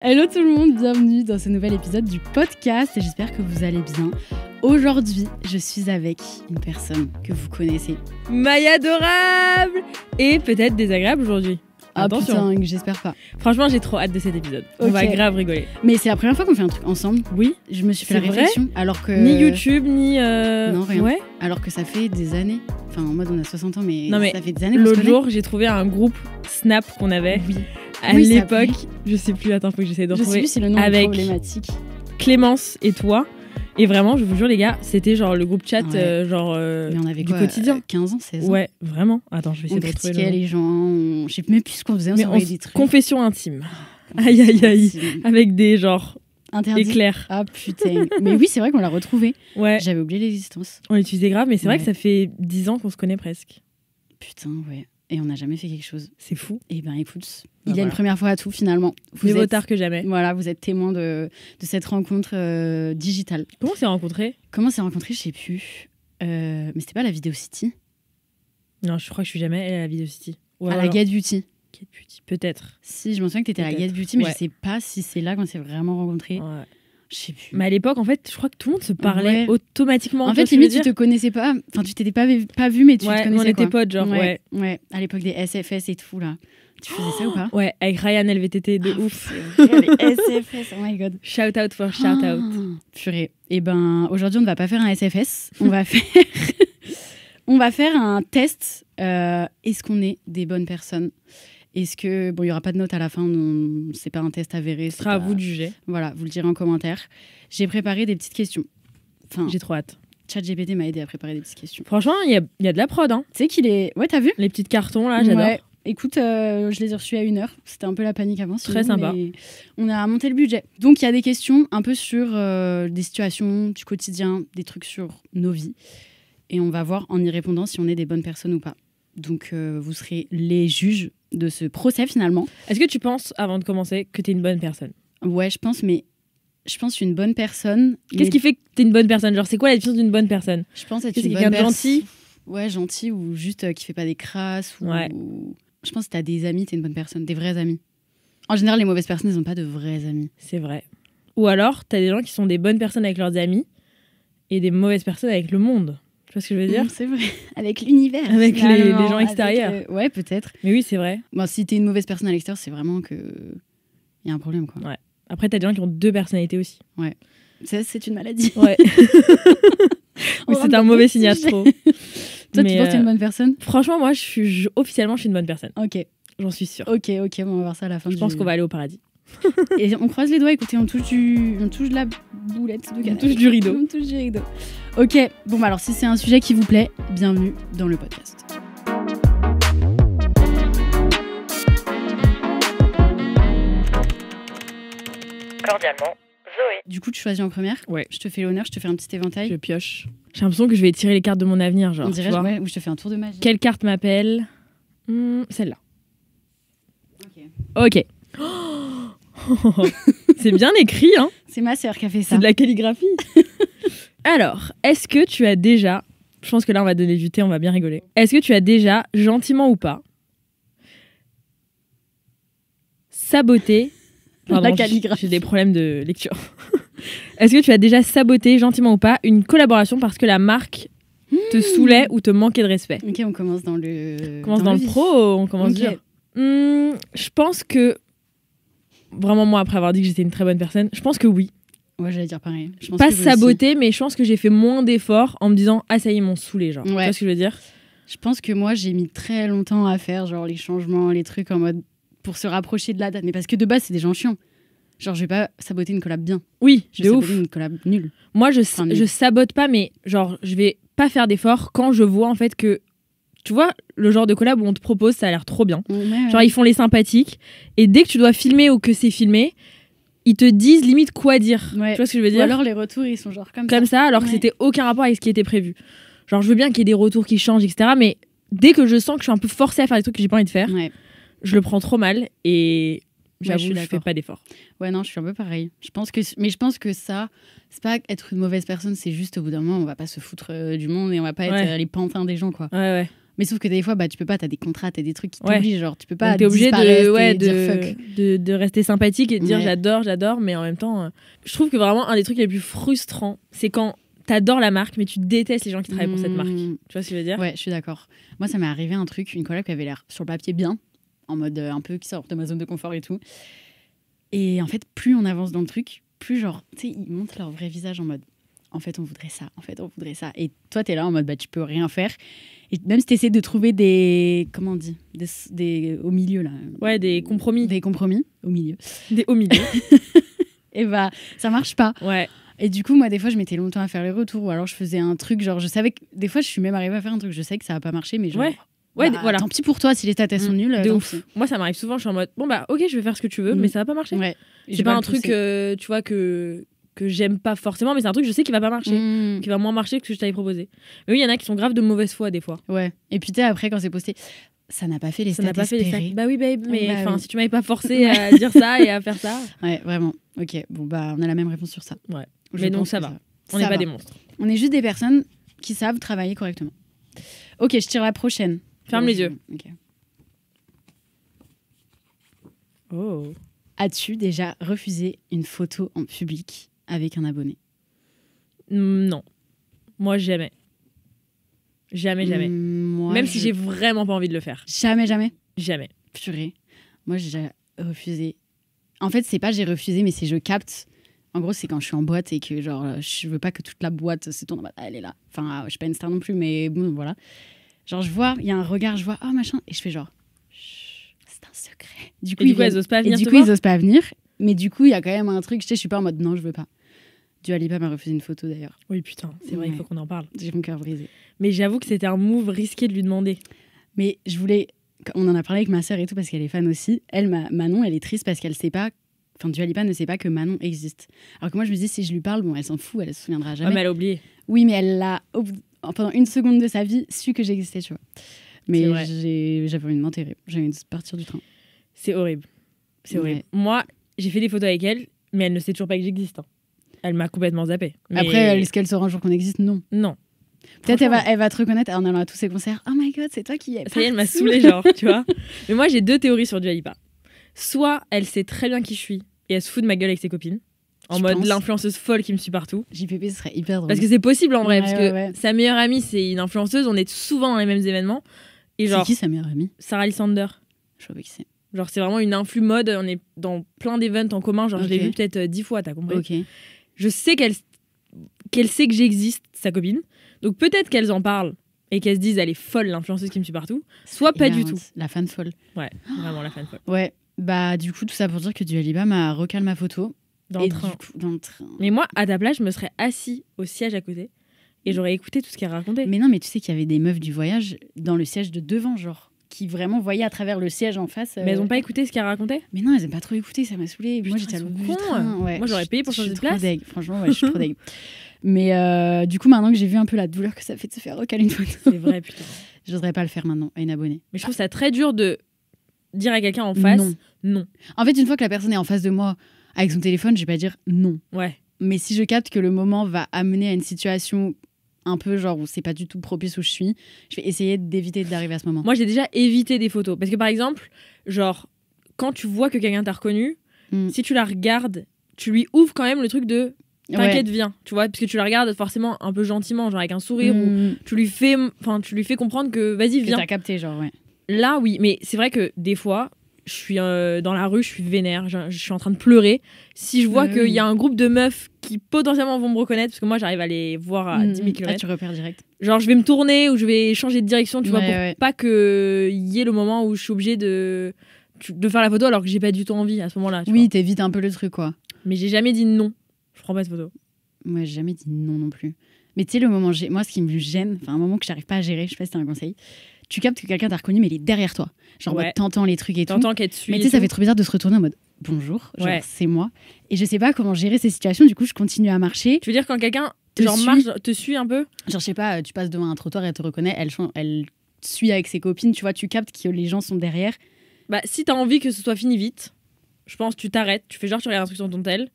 Hello tout le monde, bienvenue dans ce nouvel épisode du podcast et j'espère que vous allez bien. Aujourd'hui, je suis avec une personne que vous connaissez. Maya adorable et peut-être désagréable aujourd'hui. Ah Attention. putain, j'espère pas. Franchement, j'ai trop hâte de cet épisode. On va grave rigoler. Mais c'est la première fois qu'on fait un truc ensemble. Oui. Je me suis fait C'est la réflexion alors que... Ni YouTube, ni... Non, rien. Ouais. Alors que ça fait des années. Enfin, en mode on a 60 ans, mais, Non, mais ça fait des années qu'on se L'autre connaît. jour, j'ai trouvé un groupe Snap qu'on avait Oui. à Oui, ça l'époque. s'appelait- Je sais plus, attends, faut que j'essaie de Je sais retrouver. plus si le nom est avec problématique. Clémence et toi. Et vraiment, je vous jure les gars, c'était genre le groupe chat Ouais. Mais Mais on avait du quoi, quotidien. 15 ans, 16 ans. Ouais, vraiment. Attends, je vais On essayer de retrouver critiquait le nom. les gens, je sais même plus ce qu'on faisait, on Mais s'envoyait des trucs. confession intime. Aïe, aïe, aïe. Avec des genre Interdit. éclairs. Ah putain. Mais oui, c'est vrai qu'on l'a retrouvé. Ouais. J'avais oublié l'existence. On l'utilisait grave, mais c'est vrai Ouais. que ça fait 10 ans qu'on se connaît presque. Putain, ouais. Et on n'a jamais fait quelque chose. C'est fou. Eh ben écoute, Bah il y a une voilà. première fois à tout finalement. Mieux vaut êtes, tard que jamais. voilà, vous êtes témoin de cette rencontre digitale. Comment on s'est rencontrés? Comment on s'est rencontrés, je sais plus. Mais c'était pas à la Vidéo City, Non, je crois que je suis jamais allée à la Video City. Ou à la alors- Get Beauty. Get Beauty, peut-être. Si, je me souviens que t'étais à la Peut-être. Get Beauty, mais Ouais. je sais pas si c'est là qu'on s'est vraiment rencontrés. Ouais. Je sais plus. Mais à l'époque, en fait, je crois que tout le monde se parlait Ouais. automatiquement. En tu vois fait, ce que je veux limite, tu dire te connaissais pas. Enfin, tu t'étais pas vu, mais tu te Ouais, connaissais. on était quoi. potes, genre, ouais. Ouais, à l'époque des SFS et tout, là. Tu faisais ça ou pas? Ouais, avec Ryan LVTT, de Ah, ouf. c'est vrai, les SFS, oh my god. Shout out for shout out. Ah, purée. Eh ben, aujourd'hui, on ne va pas faire un SFS. On va faire, on va faire un test. Est-ce qu'on est des bonnes personnes? Est-ce que bon, il y aura pas de note à la fin. C'est pas un test avéré. Ce sera à vous de juger. Voilà, vous le direz en commentaire. J'ai préparé des petites questions. Enfin, J'ai trop hâte. ChatGPT m'a aidé à préparer des petites questions. Franchement, il y a de la prod, hein. Tu sais qu'il est. Ouais, t'as vu? Les petits cartons, là, j'adore. Ouais. Écoute, je les ai reçus à 1h. C'était un peu la panique avant. Très sinon, sympa. mais on a monté le budget. Donc, il y a des questions un peu sur des situations du quotidien, des trucs sur nos vies. Et on va voir en y répondant si on est des bonnes personnes ou pas. Donc, vous serez les juges de ce procès finalement. Est-ce que tu penses, avant de commencer, que t'es une bonne personne? Ouais, je pense une bonne personne. Qu'est-ce qui fait que t'es une bonne personne? Genre, c'est quoi la différence d'une bonne personne? Je pense être C'est une quelqu'un bonne de personne. gentil? Ouais, gentil ou juste qui fait pas des crasses. Ouais. Je pense que t'as des amis, t'es une bonne personne, des vrais amis. En général, les mauvaises personnes, elles n'ont pas de vrais amis. C'est vrai. Ou alors, t'as des gens qui sont des bonnes personnes avec leurs amis et des mauvaises personnes avec le monde. Tu vois ce que je veux dire? C'est vrai. Avec l'univers. Avec les finalement, gens extérieurs. avec, ouais, peut-être. Mais oui, c'est vrai. Bon, si t'es une mauvaise personne à l'extérieur, c'est vraiment que il y a un problème, quoi. Ouais. Après, t'as des gens qui ont deux personnalités aussi. C'est une maladie. Ouais. On Oui, rentre c'est dans un mauvais le signe sujet. astro. Toi, tu Mais, penses que t'es une bonne personne? Franchement, moi, officiellement, je suis une bonne personne. Ok, J'en suis sûre. ok, bon, on va voir ça à la fin. Je pense qu'on va aller au paradis. Et on croise les doigts, écoutez, on touche de la boulette de canard. touche du rideau. On touche du rideau. Ok, bon, bah alors si c'est un sujet qui vous plaît, bienvenue dans le podcast. Cordialement, Zoé. Du coup, tu choisis en première. Ouais. Je te fais l'honneur, je te fais un petit éventail. Je pioche. J'ai l'impression que je vais tirer les cartes de mon avenir, genre. On tu dirait, vois. ouais, ou je te fais un tour de magie. Quelle carte m'appelle? Celle-là. Ok. Ok. C'est bien écrit, hein? C'est ma sœur qui a fait ça. C'est de la calligraphie. Alors, est-ce que tu as déjà... Je pense que là, on va donner du thé, on va bien rigoler. Est-ce que tu as déjà, gentiment ou pas, saboté... La calligraphie. J'ai des problèmes de lecture. Est-ce que tu as déjà saboté, gentiment ou pas, une collaboration parce que la marque te saoulait ou te manquait de respect? Ok, on commence dans le. On commence dans le vif. pro, on commence Ok. dur. Je pense que... Vraiment, moi, après avoir dit que j'étais une très bonne personne, je pense que oui. Ouais, j'allais dire pareil. Je pense Pas que vous saboter, mais je pense que j'ai fait moins d'efforts en me disant « Ah, ça y est, ils m'ont saoulé », genre. Tu Ouais. vois ce que je veux dire? aussi. Je pense que moi, j'ai mis très longtemps à faire genre les changements, les trucs en mode pour se rapprocher de la date. Mais parce que de base, c'est des gens chiants. Genre, je vais pas saboter une collab bien. Oui, Je de vais ouf. saboter une collab nulle. Moi, Enfin, nul. je sabote pas, mais genre, je vais pas faire d'efforts quand je vois en fait que... Tu vois, le genre de collab où on te propose, ça a l'air trop bien. Ouais, Genre, ils font les sympathiques. Et dès que tu dois filmer ou que c'est filmé, ils te disent limite quoi dire. Ouais. Tu vois ce que je veux Ou dire? alors les retours, ils sont genre comme Comme ça, alors que Ouais. c'était aucun rapport avec ce qui était prévu. Genre, je veux bien qu'il y ait des retours qui changent, etc. Mais dès que je sens que je suis un peu forcée à faire des trucs que j'ai pas envie de faire, Ouais. je le prends trop mal et je j'avoue, suis je fais d'accord. pas d'efforts. Ouais, non, je suis un peu pareil. Mais je pense que ça, c'est pas être une mauvaise personne, c'est juste au bout d'un moment, on va pas se foutre du monde et on va pas être Ouais. les pantins des gens, quoi. Ouais, ouais. Mais sauf que des fois, tu peux pas, t'as des contrats, t'as des trucs qui Ouais. t'obligent, genre tu peux pas Donc, t'es obligé disparaître et de, dire fuck. de rester sympathique et de dire Ouais. j'adore, mais en même temps, je trouve que vraiment un des trucs les plus frustrants, c'est quand t'adores la marque, mais tu détestes les gens qui travaillent pour cette marque. Tu vois ce que je veux dire? Ouais, je suis d'accord. Moi, ça m'est arrivé un truc, une collab qui avait l'air sur le papier bien, en mode un peu qui sort de ma zone de confort et tout. Et en fait, plus on avance dans le truc, plus genre, tu sais, ils montrent leur vrai visage en mode, en fait, on voudrait ça, en fait, on voudrait ça. Et toi, t'es là en mode, tu peux rien faire. Et même si t'essaies de trouver des, comment on dit, au milieu là. Ouais, des compromis. Des compromis, au milieu. Des au milieu. Et ça marche pas. Ouais. Et du coup, moi, des fois, je mettais longtemps à faire les retours, ou alors je faisais un truc, genre, je savais que, des fois, je suis même arrivée à faire un truc, je sais que ça va pas marcher, mais genre, Ouais, voilà. tant pis pour toi, si les stats, elles sont nulles. De tant ouf. pis. Moi, ça m'arrive souvent, je suis en mode, bon bah, ok, je vais faire ce que tu veux, mais ça va pas marcher. Ouais. C'est pas un truc, tu vois, que j'aime pas forcément, mais c'est un truc que je sais qu'il va pas marcher, qui va moins marcher que ce que je t'avais proposé. Mais oui, il y en a qui sont graves de mauvaise foi des fois. Ouais. Et puis tu sais, après, quand c'est posté, ça n'a pas fait les Ça stats n'a pas fait les espérés. stats. Bah oui, babe, mais Bah oui. si tu m'avais pas forcé à dire ça et à faire ça. Ouais, vraiment. Ok, bon, on a la même réponse sur ça. Ouais. Je Mais donc pense ça que va. On n'est Ça pas va. des monstres. On est juste des personnes qui savent travailler correctement. Ok, je tire la prochaine. Ferme les yeux. Ok. Oh. As-tu déjà refusé une photo en public avec un abonné? Non. Moi, jamais. Jamais. Moi, Même si j'ai vraiment pas envie de le faire. Jamais. Jamais. Purée. Moi, j'ai déjà refusé. En fait, c'est pas j'ai refusé, mais c'est je capte. En gros, c'est quand je suis en boîte et que genre je veux pas que toute la boîte se tourne en mode, elle est là. Enfin, je suis pas une star non plus, mais bon, voilà. Genre, je vois, il y a un regard, je vois, oh machin, et je fais genre, chut, c'est un secret. Du coup, elles osent pas venir. Et du te coup, voir ils osent pas venir. Mais du coup, il y a quand même un truc, je suis pas en mode, non, je veux pas. Dua Lipa m'a refusé une photo d'ailleurs. Oui, putain, c'est vrai, il faut Ouais. qu'on en parle. J'ai mon cœur brisé. Mais j'avoue que c'était un move risqué de lui demander. Mais je voulais. On en a parlé avec ma sœur et tout parce qu'elle est fan aussi. Elle, Manon, elle est triste parce qu'elle sait pas. Enfin, Dua Lipa ne sait pas que Manon existe. Alors que moi, je me dis, si je lui parle, bon, elle s'en fout, elle se souviendra Ah, jamais. mais elle a oublié. Oui, mais elle a, pendant une seconde de sa vie, su que j'existais, tu vois. C'est vrai. Mais j'avais envie de m'enterrer. J'avais envie de partir du train. C'est horrible. C'est Ouais. horrible. Moi, j'ai fait des photos avec elle, mais elle ne sait toujours pas que j'existe. Hein. Elle m'a complètement zappé. Mais... Après, est-ce qu'elle saura un jour qu'on existe? Non. Non. Peut-être Franchement, elle va te reconnaître en allant à tous ses concerts. Oh my god, c'est toi qui es. ça y est, elle m'a partout. saoulée, genre, tu vois. Mais moi, j'ai deux théories sur Dua Lipa. Soit elle sait très bien qui je suis et elle se fout de ma gueule avec ses copines. En Je mode pense. l'influenceuse folle qui me suit partout. JPP, ce serait hyper drôle. Parce que c'est possible en vrai, Ouais, parce que ouais. sa meilleure amie, c'est une influenceuse. On est souvent dans les mêmes événements. Et C'est genre, qui sa meilleure amie? Sarah Lysander. Je sais pas qui c'est. Genre, c'est vraiment une influe mode. On est dans plein d'events en commun. Genre, je l'ai Ok. vu peut-être 10 fois, t'as compris? Ok. Je sais qu'elle sait que j'existe, sa copine. Donc peut-être qu'elles en parlent et qu'elles se disent elle est folle l'influenceuse qui me suit partout. Soit pas du tout. La fan folle. Ouais, vraiment la fan folle. Ouais. Bah, du coup, tout ça pour dire que Dua Lipa m'a recalé ma photo. Dans Et le train. du coup, dans le train. Mais moi, à ta place, je me serais assis au siège à côté et j'aurais écouté tout ce qu'elle racontait. Mais non, mais tu sais qu'il y avait des meufs du voyage dans le siège de devant, genre, qui vraiment voyaient à travers le siège en face. Mais elles ont pas écouté ce qu'elle racontait. Mais non, elles n'ont pas trop écouté, ça m'a saoulée. Moi, Putain, j'étais à elles sont l'autre bout du cons. train. Ouais. Moi, j'aurais payé pour Je suis changer de trop place. deg. Franchement, ouais, je suis trop deg. Mais du coup, maintenant que j'ai vu un peu la douleur que ça fait de se faire recaler une photo, C'est vrai, putain. j'oserais pas le faire maintenant à une abonnée. Mais je trouve ça très dur de dire à quelqu'un en face non. En fait, une fois que la personne est en face de moi avec son téléphone, je vais pas dire non. Ouais. Mais si je capte que le moment va amener à une situation un peu genre où c'est pas du tout propice où je suis, je vais essayer d'éviter d'arriver à ce moment. Moi, j'ai déjà évité des photos. Parce que par exemple, genre, quand tu vois que quelqu'un t'a reconnu, si tu la regardes, tu lui ouvres quand même le truc de t'inquiète, viens. Tu vois, parce que tu la regardes forcément un peu gentiment, genre avec un sourire, ou tu lui fais comprendre que vas-y, viens. Que t'as capté, genre, ouais. Là, oui, mais c'est vrai que des fois, je suis dans la rue, je suis vénère, je suis en train de pleurer. Si je vois qu'il y a un groupe de meufs qui potentiellement vont me reconnaître, parce que moi, j'arrive à les voir à 10 000 km. Ah, tu repères direct. Genre, je vais me tourner ou je vais changer de direction, tu vois, pour ouais. pas qu'il y ait le moment où je suis obligée de faire la photo alors que j'ai pas du tout envie à ce moment-là. Tu vois. T'évites un peu le truc, quoi. Mais j'ai jamais dit non. Je prends pas de photo. Moi, j'ai jamais dit non plus. Mais tu sais, le moment, moi, ce qui me gêne, enfin, un moment que j'arrive pas à gérer, je sais pas si c'est un conseil, tu captes que quelqu'un t'a reconnu, mais il est derrière toi. Genre, en mode, t'entends les trucs et tout. T'entends qu'elle te suit. Mais tu sais, ça fait trop bizarre de se retourner en mode bonjour, genre, c'est moi. Et je sais pas comment gérer ces situations, du coup, je continue à marcher. Tu veux dire quand quelqu'un te suit un peu? Genre, je sais pas, tu passes devant un trottoir et elle te reconnaît, elle suit avec ses copines, tu vois, tu captes que les gens sont derrière. Bah, si t'as envie que ce soit fini vite, je pense tu t'arrêtes, tu fais genre tu regardes un truc sur ton tel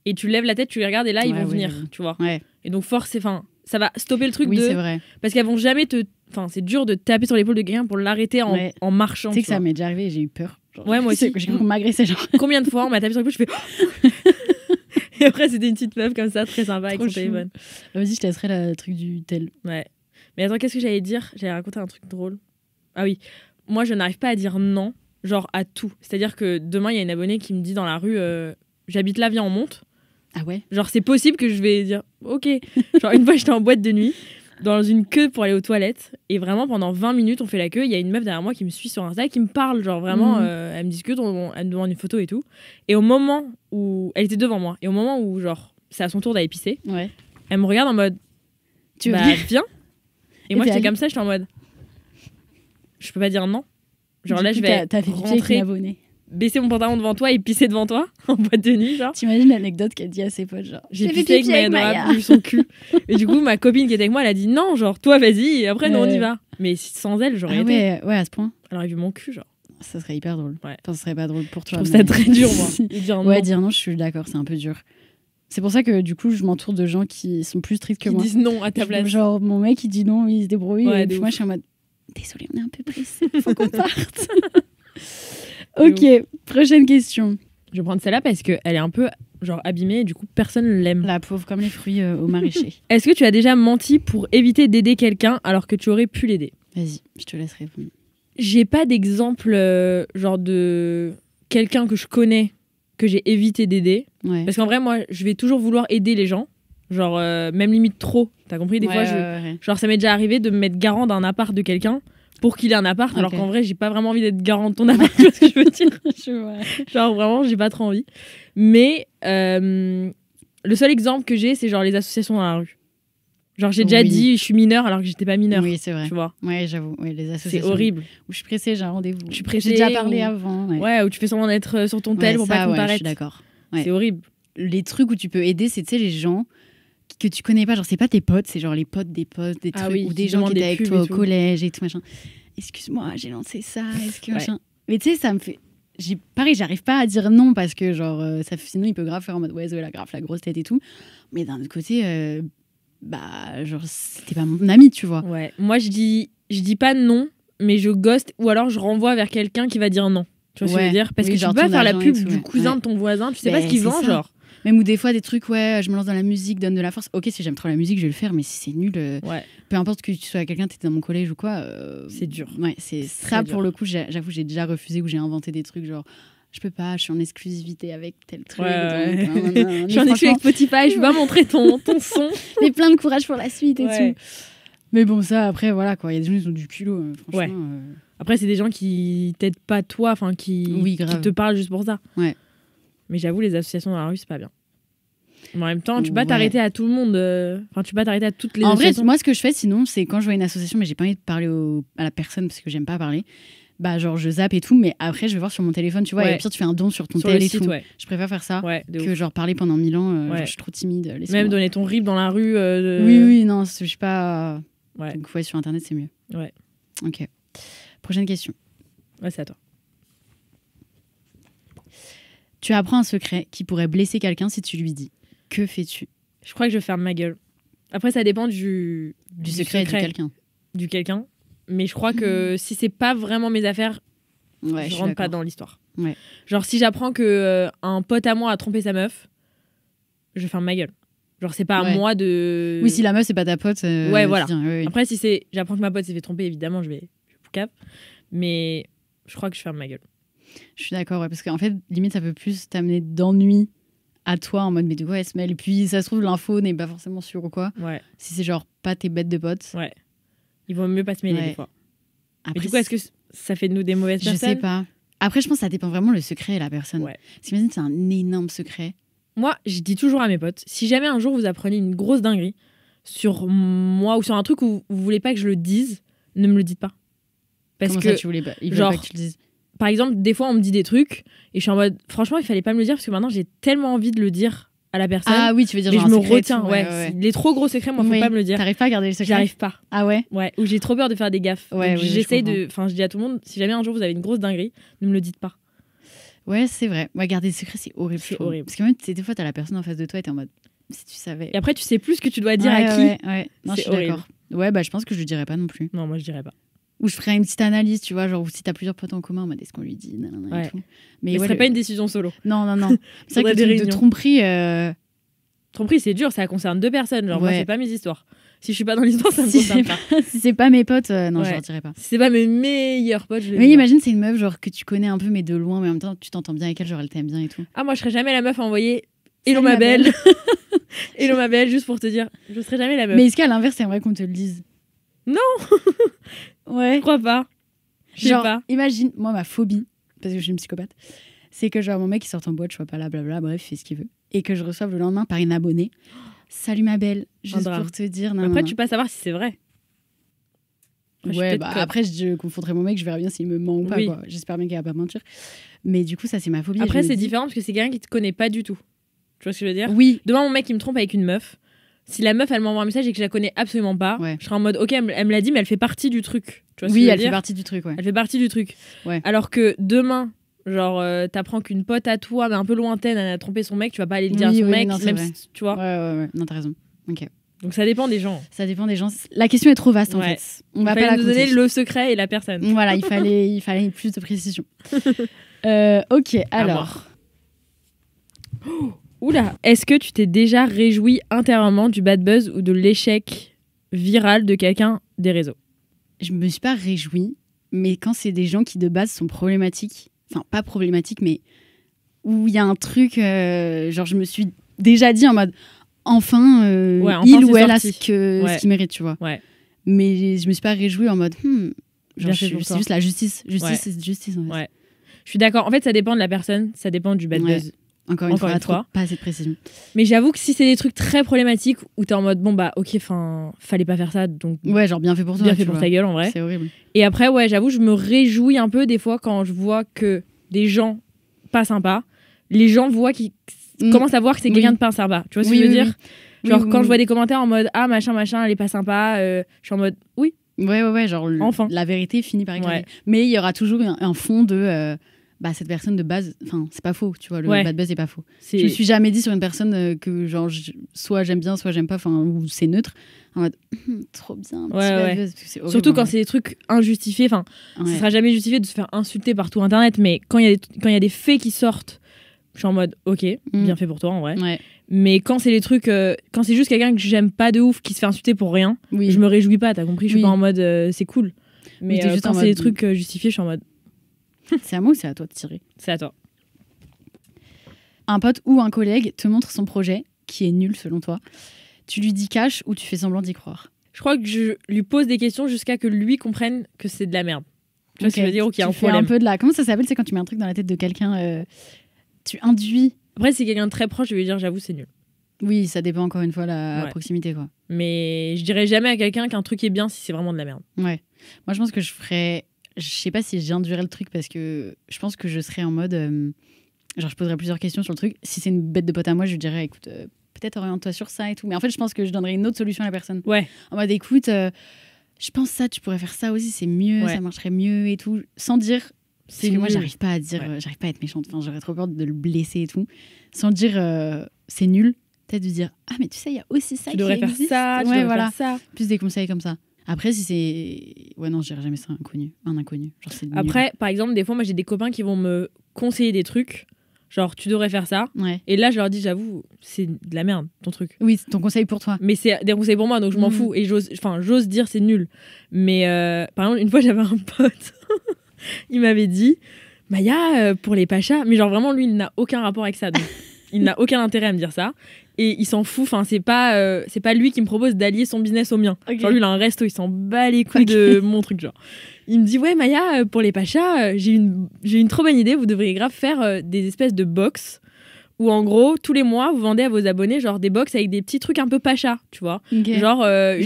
et tu lèves la tête, tu les regardes et là ils vont venir, tu vois. Ouais. Et donc ça va stopper le truc c'est vrai. parce qu'elles vont jamais Enfin, c'est dur de taper sur l'épaule de quelqu'un pour l'arrêter en marchant. Tu sais que ça m'est déjà arrivé, j'ai eu peur. Genre, ouais, moi aussi. J'ai cru qu'on m'agressait, genre. Combien de fois on m'a tapé sur l'épaule, je fais. Et après, c'était une petite meuf comme ça, très sympa, avec son téléphone. Vas-y, je te laisserai le truc du tel. Ouais. Mais attends, qu'est-ce que j'allais dire ? J'allais raconter un truc drôle. Ah oui. Moi, je n'arrive pas à dire non, genre à tout. C'est-à-dire que demain, il y a une abonnée qui me dit dans la rue j'habite là, viens, on monte. Ah ouais ? Genre, c'est possible que je vais dire ok. Genre, une fois, j'étais en boîte de nuit, dans une queue pour aller aux toilettes. Et vraiment, pendant 20 minutes, on fait la queue. Il y a une meuf derrière moi qui me suit sur Insta, qui me parle. Genre, vraiment, elle me discute, elle me demande une photo et tout. Et au moment où. Elle était devant moi. Et au moment où, genre, c'est à son tour d'aller pisser, elle me regarde en mode tu veux viens. Et moi, j'étais comme ça, j'étais en mode je peux pas dire non. Genre là, je vais rentrer, baisser mon pantalon devant toi et pisser devant toi en boîte de nuit, genre. T'imagines l'anecdote qu'elle dit à ses potes, genre j'ai pissé avec Maya, vu son cul. Et du coup, ma copine qui était avec moi, elle a dit non, genre toi vas-y, et après nous on y va. Mais sans elle, j'aurais été. Ouais, à ce point. Elle aurait vu mon cul, genre. Ça serait hyper drôle. Ouais. Enfin, ça serait pas drôle pour toi. Je trouve ça très dur, moi. Dire non, je suis d'accord, c'est un peu dur. C'est pour ça que du coup, je m'entoure de gens qui sont plus stricts que moi. Qui disent non à ta place. Genre, mon mec, il dit non, il se débrouille. Et puis moi, je suis en mode désolée, on est un peu pressé, faut qu'on parte. Ok, prochaine question. Je vais prendre celle-là parce qu'elle est un peu genre abîmée et du coup, personne l'aime. La pauvre, comme les fruits au maraîcher. Est-ce que tu as déjà menti pour éviter d'aider quelqu'un alors que tu aurais pu l'aider ? Vas-y, je te laisse répondre. J'ai pas d'exemple genre de quelqu'un que je connais que j'ai évité d'aider. Ouais. Parce qu'en vrai, moi, je vais toujours vouloir aider les gens. Genre, même limite trop. T'as compris ? Des fois, genre, ça m'est déjà arrivé de me mettre garant d'un appart de quelqu'un pour qu'il ait un appart, alors qu'en vrai, j'ai pas vraiment envie d'être garant de ton appart. Tu vois ce que je veux dire ? Genre, vraiment, j'ai pas trop envie. Mais le seul exemple que j'ai, c'est genre les associations dans la rue. Genre, j'ai déjà dit, je suis mineure alors que j'étais pas mineure. Oui, c'est vrai. Tu vois ? Ouais, j'avoue. Ouais, les associations. C'est horrible. Où je suis pressée, j'ai un rendez-vous. Je suis pressée. J'ai déjà parlé avant. Ouais, où tu fais semblant d'être sur ton tel pour pas qu'on t'arrête. Je suis d'accord. Ouais. C'est horrible. Les trucs où tu peux aider, c'est, tu sais, les gens que tu connais pas. Genre, c'est pas tes potes, c'est genre les potes, des trucs. Ou des gens qui étaient avec toi au collège et tout, machin. Excuse-moi, j'ai lancé ça. Est-ce que machin. Mais tu sais, ça me fait. Pareil, j'arrive pas à dire non parce que, genre, sinon, il peut grave faire en mode ouais, Zoé, grave la grosse tête et tout. Mais d'un autre côté. Genre c'était pas mon ami, tu vois. Ouais, moi je dis pas non, mais je ghost ou alors je renvoie vers quelqu'un qui va dire non. Tu vois ce que je veux dire ? Parce que tu peux pas faire la pub du cousin de ton voisin, tu sais pas ce qu'il vend, genre. Même ou des fois des trucs je me lance dans la musique, donne de la force. Ok, si j'aime trop la musique, je vais le faire, mais si c'est nul, peu importe que tu sois quelqu'un, t'étais dans mon collège ou quoi, c'est dur. Ouais, c'est ça pour le coup. J'avoue, j'ai déjà refusé ou j'ai inventé des trucs genre. Je peux pas, je suis en exclusivité avec tel truc. Je suis en exclusivité avec Spotify, je vais pas montrer ton son. Mais plein de courage pour la suite et tout. Mais bon, ça, après, voilà, quoi. Il y a des gens qui ont du culot, franchement. Après, c'est des gens qui t'aident pas toi, enfin, qui te parlent juste pour ça. Ouais. Mais j'avoue, les associations dans la rue, c'est pas bien. Mais en même temps, tu peux pas t'arrêter à tout le monde. Enfin, tu peux pas t'arrêter à toutes les associations. En vrai, moi, ce que je fais, sinon, c'est quand je vois une association, mais j'ai pas envie de parler à la personne parce que j'aime pas parler. Genre je zappe et tout, mais après je vais voir sur mon téléphone, tu vois, et au pire tu fais un don sur ton tel et tout. Je préfère faire ça que genre parler pendant 1000 ans. Je suis trop timide. Même donner ton RIB dans la rue. Oui, non, je suis pas. Donc sur internet c'est mieux. Ouais. Ok. Prochaine question. Ouais, c'est à toi. Tu apprends un secret qui pourrait blesser quelqu'un si tu lui dis. Que fais-tu ? Je crois que je ferme ma gueule. Après ça dépend du secret de quelqu'un. Du quelqu'un. Mais je crois que si c'est pas vraiment mes affaires, je rentre pas dans l'histoire. Ouais. Genre, si j'apprends que un pote à moi a trompé sa meuf, je ferme ma gueule. Genre, c'est pas à moi de. Oui, si la meuf, c'est pas ta pote. voilà. Oui. Après, si j'apprends que ma pote s'est fait tromper, évidemment, je vais poucave. Mais je crois que je ferme ma gueule. Je suis d'accord, parce qu'en fait, limite, ça peut plus t'amener d'ennui à toi en mode, mais de quoi elle se mêle ? Et puis, ça se trouve, l'info n'est pas forcément sûre ou quoi. Ouais. Si c'est genre pas tes bêtes de potes. Ouais. Il vaut mieux pas se mêler des fois. Après, mais du coup, est-ce que ça fait de nous des mauvaises personnes ? Je sais pas. Après, je pense que ça dépend vraiment le secret et la personne. Ouais. T'imagines, c'est un énorme secret. Moi, je dis toujours à mes potes, si jamais un jour vous apprenez une grosse dinguerie sur moi ou sur un truc où vous voulez pas que je le dise, ne me le dites pas. Parce Comment que ça, tu voulais pas ? Ils veulent pas que tu le dises. Par exemple, des fois, on me dit des trucs et je suis en mode, franchement, il fallait pas me le dire parce que maintenant, j'ai tellement envie de le dire à la personne. Ah oui, tu veux dire mais genre je me secret retiens. Les trop gros secrets, moi, faut pas me le dire. T'arrives pas à garder les secrets ? J'arrive pas. Ah ouais ? Ouais. Ou j'ai trop peur de faire des gaffes. Ouais, donc j'essaye de. Enfin, je dis à tout le monde, si jamais un jour vous avez une grosse dinguerie, ne me le dites pas. Ouais, c'est vrai. Ouais, garder des secrets, c'est horrible. C'est horrible. Parce que même, des fois, t'as la personne en face de toi et t'es en mode, si tu savais. Et après, tu sais plus ce que tu dois dire à qui. Ouais. Non, je suis d'accord. Ouais, bah je pense que je lui dirais pas non plus. Non, moi je dirais pas. Ou je ferais une petite analyse, tu vois, genre si t'as plusieurs potes en commun, en mode est-ce qu'on lui dit ouais. et tout. Mais ce serait pas une décision solo. Non. C'est vrai que le truc de tromperie... Tromperie, c'est dur, ça concerne 2 personnes. Genre, moi, c'est pas mes histoires. Si je suis pas dans l'histoire, ça me concerne pas. Si c'est pas mes potes, non, je leur dirais pas. Si c'est pas mes meilleurs potes, je les Mais imagine, c'est une meuf genre que tu connais un peu, mais de loin, mais en même temps, tu t'entends bien avec elle, genre elle t'aime bien et tout. Ah, moi, je serais jamais la meuf à envoyer Hello ma belle. Hello ma belle, juste pour te dire, je serais jamais la meuf. Mais est-ce qu'à l'inverse, c'est vrai qu'on te le dise? Non. Ouais. Je crois pas. Je sais pas. Imagine, moi, ma phobie, parce que je suis une psychopathe, c'est que genre mon mec il sort en boîte, je vois pas là, blabla, bref, il fait ce qu'il veut. Et que je reçoive le lendemain par une abonnée. Salut ma belle, juste pour te dire. Après, tu peux pas savoir si c'est vrai. Après, je confondrai mon mec, je verrai bien s'il me ment ou pas. Quoi. J'espère bien qu'il va pas mentir. Mais du coup, ça, c'est ma phobie. Après, c'est différent parce que c'est quelqu'un qui te connaît pas du tout. Tu vois ce que je veux dire? Oui. Demain, mon mec, il me trompe avec une meuf. Si la meuf, elle m'envoie un message et que je la connais absolument pas, je serai en mode, ok, elle me l'a dit, mais elle fait partie du truc. Tu vois ce que je veux dire? fait partie du truc, ouais. Elle fait partie du truc. Ouais. Alors que demain, genre, t'apprends qu'une pote à toi, mais un peu lointaine, elle a trompé son mec, tu vas pas aller le dire à son mec, non, même si, tu vois. Ouais. Non, t'as raison. Ok. Donc ça dépend des gens. Ça dépend des gens. La question est trop vaste en fait. On va pas la donner le secret et la personne. Voilà, il fallait plus de précision. Ok, alors. Oula, est-ce que tu t'es déjà réjoui intérieurement du bad buzz ou de l'échec viral de quelqu'un des réseaux? Je me suis pas réjouie, mais quand c'est des gens qui de base sont problématiques, enfin pas problématiques, mais où il y a un truc, genre je me suis déjà dit en mode enfin, il ou elle a ce qu'il mérite, tu vois. Ouais. Mais je me suis pas réjouie en mode genre c'est juste la justice. C'est justice en fait. Ouais. Je suis d'accord. En fait, ça dépend de la personne, ça dépend du bad buzz. Encore une fois, pas assez de précision. Mais j'avoue que si c'est des trucs très problématiques où t'es en mode bon bah ok, enfin fallait pas faire ça, donc ouais, genre bien fait pour toi, bien fait pour ta gueule en vrai. C'est horrible. Et après j'avoue je me réjouis un peu des fois quand je vois que des gens pas sympas, les gens voient qu'ils commencent à voir que c'est quelqu'un de pas sympa. Tu vois ce que je veux dire? Genre quand je vois des commentaires en mode ah machin elle est pas sympa, je suis en mode oui. Ouais, genre enfin. La vérité finit par éclater. Mais il y aura toujours un fond de cette personne de base, enfin c'est pas faux, tu vois, le bad buzz est pas faux. Je me suis jamais dit sur une personne que genre soit j'aime bien, soit j'aime pas, enfin ou c'est neutre, en mode trop bien, bad buzz, c'est horrible, surtout quand c'est des trucs injustifiés, enfin ça sera jamais justifié de se faire insulter par tout internet, mais quand il y a des faits qui sortent, je suis en mode ok, bien fait pour toi en vrai. Ouais. Mais quand c'est des trucs, quand c'est juste quelqu'un que j'aime pas de ouf qui se fait insulter pour rien, je me réjouis pas, t'as compris, je suis pas en mode c'est cool. Mais quand c'est des trucs justifiés, je suis en mode c'est à moi ou c'est à toi de tirer? C'est à toi. Un pote ou un collègue te montre son projet, qui est nul selon toi. Tu lui dis cash ou tu fais semblant d'y croire? Je crois que je lui pose des questions jusqu'à que lui comprenne que c'est de la merde. Tu vois ce que je veux dire, ou qu'il y a un problème. Un peu de la... Comment ça s'appelle? C'est quand tu mets un truc dans la tête de quelqu'un, tu induis. Après, si c'est quelqu'un de très proche, je vais lui dire j'avoue, c'est nul. Oui, ça dépend encore une fois la proximité, quoi. Mais je dirais jamais à quelqu'un qu'un truc est bien si c'est vraiment de la merde. Ouais. Moi, je pense que je ferais... Je sais pas si j'induirais le truc parce que je pense que je serais en mode... genre, je poserais plusieurs questions sur le truc. Si c'est une bête de pote à moi, je lui dirais, écoute, peut-être oriente-toi sur ça et tout. Mais en fait, je pense que je donnerais une autre solution à la personne. Ouais. En mode, écoute, je pense ça, tu pourrais faire ça aussi, c'est mieux, ça marcherait mieux et tout. Sans dire... Parce que moi, j'arrive pas à dire... j'arrive pas à être méchante. Enfin, j'aurais trop peur de le blesser et tout. Sans dire, c'est nul. Peut-être de dire, ah, mais tu sais, il y a aussi ça qui existe. Tu devrais faire ça. Plus des conseils comme ça. Après, si c'est... Ouais, non, je dirais jamais ça, un inconnu. Genre, c'est après, par exemple, des fois, moi, j'ai des copains qui vont me conseiller des trucs. Genre, tu devrais faire ça. Ouais. Et là, je leur dis, j'avoue, c'est de la merde, ton truc. Oui, c'est ton conseil pour toi. Mais c'est des conseils pour moi, donc je m'en fous. Et j'ose dire c'est nul. Mais par exemple, une fois, j'avais un pote. Il m'avait dit, Maya, pour les pachas. Mais genre, vraiment, lui, il n'a aucun rapport avec ça. Donc, il n'a aucun intérêt à me dire ça. Et il s'en fout, enfin c'est pas lui qui me propose d'allier son business au mien. Okay. Genre lui il a un resto, il s'en bat les couilles de mon truc genre. Il me dit ouais Maya, pour les pachas, j'ai une trop bonne idée, vous devriez grave faire des espèces de box où en gros tous les mois vous vendez à vos abonnés genre des box avec des petits trucs un peu pacha, tu vois. Okay. Genre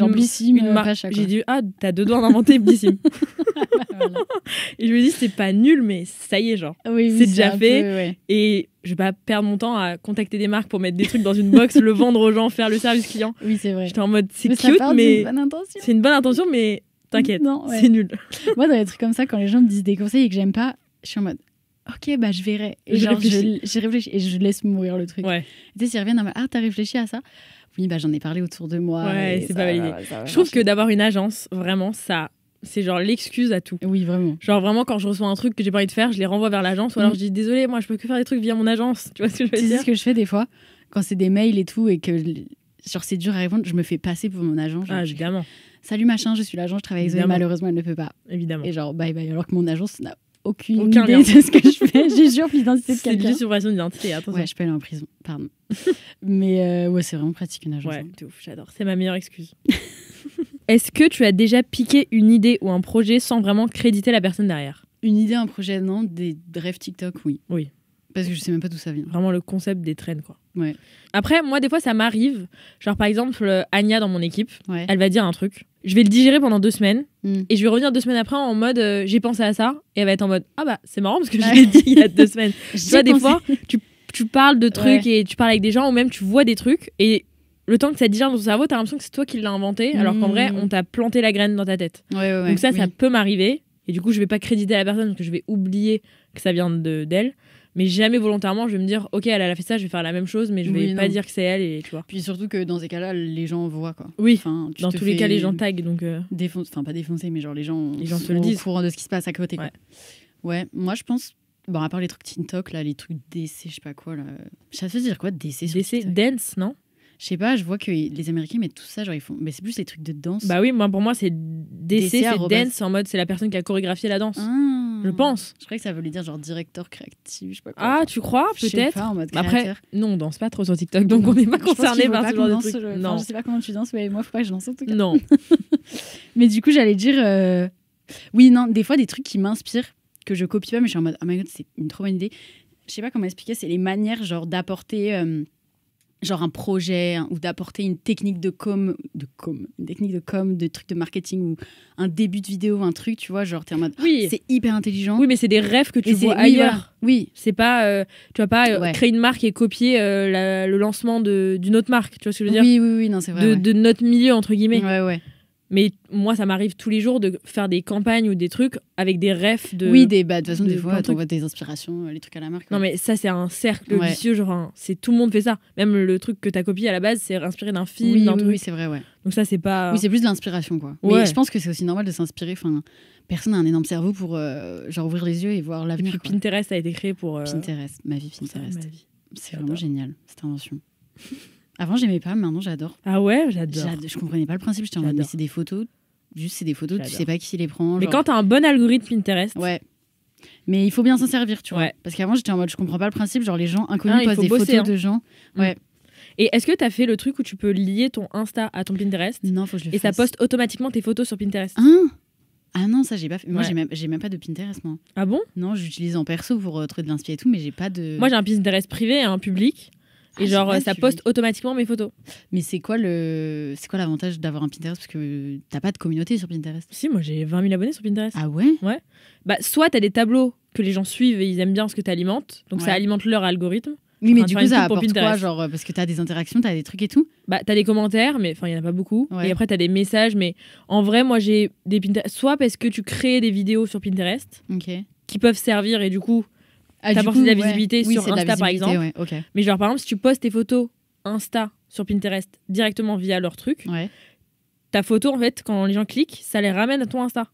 Blissim, une pacha. J'ai dit ah t'as 2 doigts d'inventer Blissim. Voilà. Et je me dis c'est pas nul mais ça y est genre c'est déjà fait et je vais pas perdre mon temps à contacter des marques pour mettre des trucs dans une box, le vendre aux gens, faire le service client. Oui c'est vrai. J'étais en mode c'est cute mais c'est une bonne intention mais t'inquiète c'est nul. Moi dans les trucs comme ça quand les gens me disent des conseils et que j'aime pas, je suis en mode ok, bah je verrai. Et Je genre, réfléchis. j'ai réfléchi et je laisse mourir le truc. Ouais. Tu sais, s'ils reviennent en mode, ah, t'as réfléchi à ça? Oui, bah j'en ai parlé autour de moi. Ouais, et c'est ça pas validé. ça va Je trouve que marcher. d'avoir une agence, vraiment, ça, c'est genre l'excuse à tout. Oui, vraiment. Genre vraiment, quand je reçois un truc que j'ai pas envie de faire, je les renvoie vers l'agence ou alors je dis désolé, moi je peux que faire des trucs via mon agence. Tu vois ce que je veux Tu sais dire? ce que je fais des fois? Quand c'est des mails et tout et que genre c'est dur à répondre, je me fais passer pour mon agent. Genre, Ah, évidemment. salut machin, je suis l'agent, je travaille avec Zoé, Évidemment. malheureusement elle ne peut pas. Évidemment. Et genre bye bye, alors que mon agence n'a aucune Aucun idée lien. de ce que je fais. J'usurpe l'identité de C'est une quelqu'un. usurpation d'identité, attention. Ouais, je peux aller en prison, pardon. Mais ouais, c'est vraiment pratique une agence. Ouais, hein. de ouf, j'adore. C'est ma meilleure excuse. Est-ce que tu as déjà piqué une idée ou un projet sans vraiment créditer la personne derrière? Une idée, un projet, non. Des rêves TikTok, oui. Oui. Parce que je sais même pas d'où ça vient. Vraiment le concept des trends, quoi. Ouais. Après, moi, des fois, ça m'arrive. Genre, par exemple, Anya dans mon équipe, Ouais. elle va dire un truc. Je vais le digérer pendant 2 semaines. Mm. Et je vais revenir 2 semaines après en mode j'ai pensé à ça. Et elle va être en mode ah bah, c'est marrant parce que je Ouais. l'ai dit il y a 2 semaines. Tu vois, J'ai des pensé. fois, tu parles de trucs et tu parles avec des gens ou même tu vois des trucs. Et le temps que ça digère dans ton cerveau, t'as l'impression que c'est toi qui l'as inventé. Alors qu'en vrai, on t'a planté la graine dans ta tête. Ouais. Donc ça oui. peut m'arriver. Et du coup, je vais pas créditer la personne parce que je vais oublier que ça vient d'elle. Mais jamais volontairement, je vais me dire, ok, elle a fait ça, je vais faire la même chose, mais je vais Oui, pas non. dire que c'est elle, et tu vois. Puis surtout que dans ces cas-là, les gens voient quoi. Oui, Enfin, tu dans te tous les fais cas, les gens taguent, donc... enfin pas défoncer, mais genre les gens Les gens te sont le disent. au courant de ce qui se passe à côté. Quoi. Ouais, moi je pense, bon à part les trucs TikTok là, les trucs DC, je sais pas quoi là. Ça veut dire quoi DC sur DC, TikTok dance, non? Je sais pas, je vois que les Américains mettent tout ça, genre ils font, mais c'est plus les trucs de danse. Bah oui, moi pour moi, c'est DC, c'est arrobas. dance, en mode c'est la personne qui a chorégraphié la danse. Ah. Je pense. Je croyais que ça voulait dire genre directeur créatif, je sais pas quoi. Ah, Genre, tu crois? je sais Peut-être. pas, en mode Mais après, créateur. non, on danse pas trop sur TikTok, donc on n'est pas Je pense concerné qu'il faut par pas ce genre qu'on de danse truc. sur le- Non. enfin, je sais pas comment tu danses, mais moi faut pas que je danse en tout cas. Non. Mais du coup, j'allais dire. Oui, non, des fois, des trucs qui m'inspirent, que je copie pas, mais je suis en mode, oh my god, c'est une trop bonne idée. Je sais pas comment expliquer, c'est les manières, genre, d'apporter. Genre un projet ou d'apporter une technique une technique de com, de trucs de marketing ou un début de vidéo, un truc, tu vois, genre t'es en mode, Oui. c'est hyper intelligent. Oui, mais c'est des rêves que tu Et c'est- vois oui, ailleurs. voilà. Oui, C'est pas, tu vas pas Ouais. créer une marque et copier le lancement d'une autre marque. Tu vois ce que je veux dire? oui, non, c'est vrai. ouais. De notre milieu, entre guillemets. Ouais. Mais moi, ça m'arrive tous les jours de faire des campagnes ou des trucs avec des refs de. Oui, de toute façon, de des plein fois, de t'envoies des inspirations, les trucs à la marque. Non, ouais. mais ça, c'est un cercle Ouais. vicieux. Genre, c'est tout le monde fait ça. Même le truc que t'as copié à la base, c'est inspiré d'un film, Oui, d'un oui, truc. oui, c'est vrai, ouais. Donc, ça, c'est pas. Oui, c'est plus de l'inspiration, quoi. Ouais. Mais je pense que c'est aussi normal de s'inspirer. Enfin, personne n'a un énorme cerveau pour genre ouvrir les yeux et voir Et l'avenir. puis, quoi. Pinterest a été créé pour. Pinterest, ma vie pour ça, Pinterest. ma vie. C'est J'adore. vraiment génial, cette invention. Avant, j'aimais pas, maintenant, j'adore. Ah ouais, j'adore. Je comprenais pas le principe. J'étais en mode, mais J'adore. c'est des photos. Juste, c'est des photos, tu J'adore. sais pas qui les prend. Mais genre. quand t'as un bon algorithme Pinterest. Ouais. Mais il faut bien s'en servir, tu vois. Ouais. Parce qu'avant, j'étais en mode, je comprends pas le principe. Genre, les gens inconnus Ah, il posent faut des bosser, photos hein. de gens. Ouais. Et est-ce que t'as fait le truc où tu peux lier ton Insta à ton Pinterest Non, faut que je le et ça fasse. poste automatiquement tes photos sur Pinterest? Ah non, ça, j'ai pas fait. Moi, Ouais. j'ai même pas de Pinterest, moi. Ah bon? Non, j'utilise en perso pour trouver de l'inspi et tout, mais j'ai pas de. Moi, j'ai un Pinterest privé et un public. Ah, Et j'ai genre, pas de ça public. poste automatiquement mes photos. Mais c'est quoi l'avantage d'avoir un Pinterest? Parce que t'as pas de communauté sur Pinterest. Si, moi, j'ai 20 000 abonnés sur Pinterest. Ah ouais? Bah, soit t'as des tableaux que les gens suivent et ils aiment bien ce que t'alimentes. Donc, ça Ouais. alimente leur algorithme. Oui, mais Enfin, du faire coup, une ça pub pour apporte quoi? Pinterest. Genre, parce que t'as des interactions, t'as des trucs et tout? Bah, t'as des commentaires, mais enfin, il y en a pas beaucoup. Ouais. Et après, t'as des messages. Mais en vrai, moi, j'ai des Pinterest. Soit parce que tu crées des vidéos sur Pinterest Ok. qui peuvent servir et du coup. Ah, T'apportes du coup, de la visibilité Oui, sur c'est de la Insta, par visibilité, exemple. Ouais, ok. Mais genre, par exemple, si tu postes tes photos Insta sur Pinterest directement via leur truc, Ouais. ta photo, en fait, quand les gens cliquent, ça les ramène à ton Insta.